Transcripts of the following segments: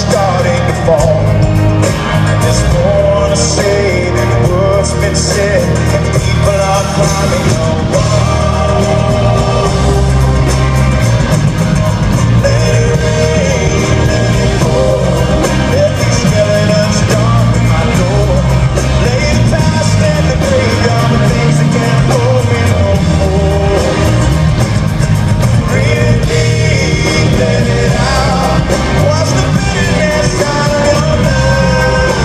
starting to fall. There's more to say than words been said, and people are climbing the wall. Let it rain, let it pour, let these skeletons darken my door. Lay the past in the graveyard with things that can't hold me no more. Breathe deep, let it out. Wash the bitterness out of your mouth.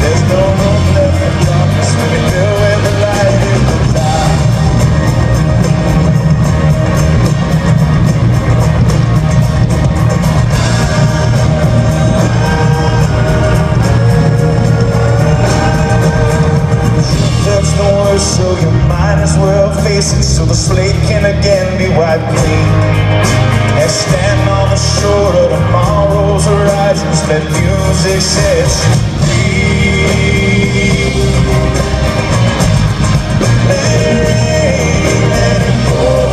There's no room left for darkness when you feel where the light is without. That's the worst, so you might as well face it, so the slate can again be wiped clean. And stand on the shore of tomorrow's horizons, let music set you free. Let it rain, let it pour,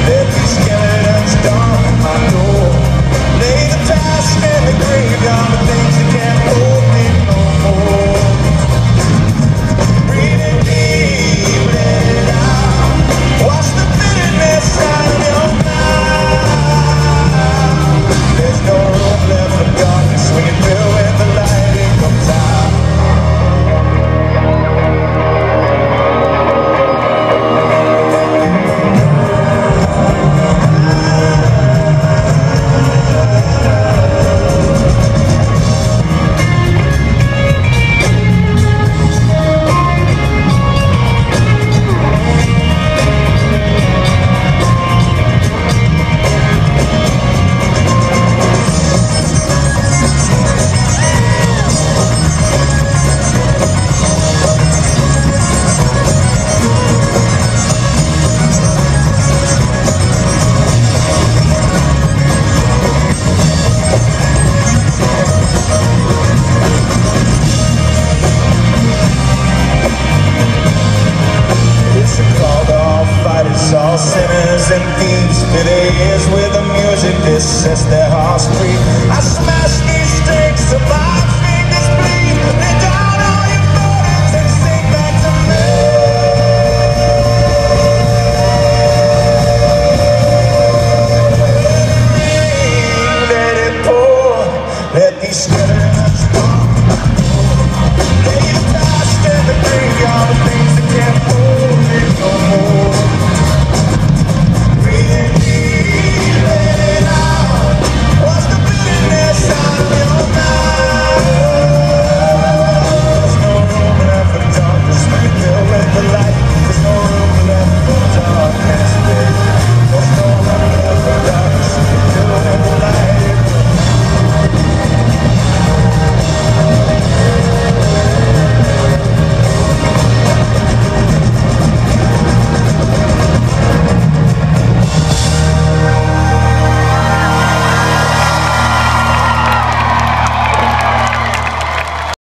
let these skeletons darken my door. Lay the past in the graveyard with things that can't hold me no more. Breathe in deep, let it out. Wash the bitterness out of your mouth. There's no room left for darkness when you feel when the light it comes out. All sinners and thieves, fill their ears with the music that sets their hearts free. I smash these stakes of life.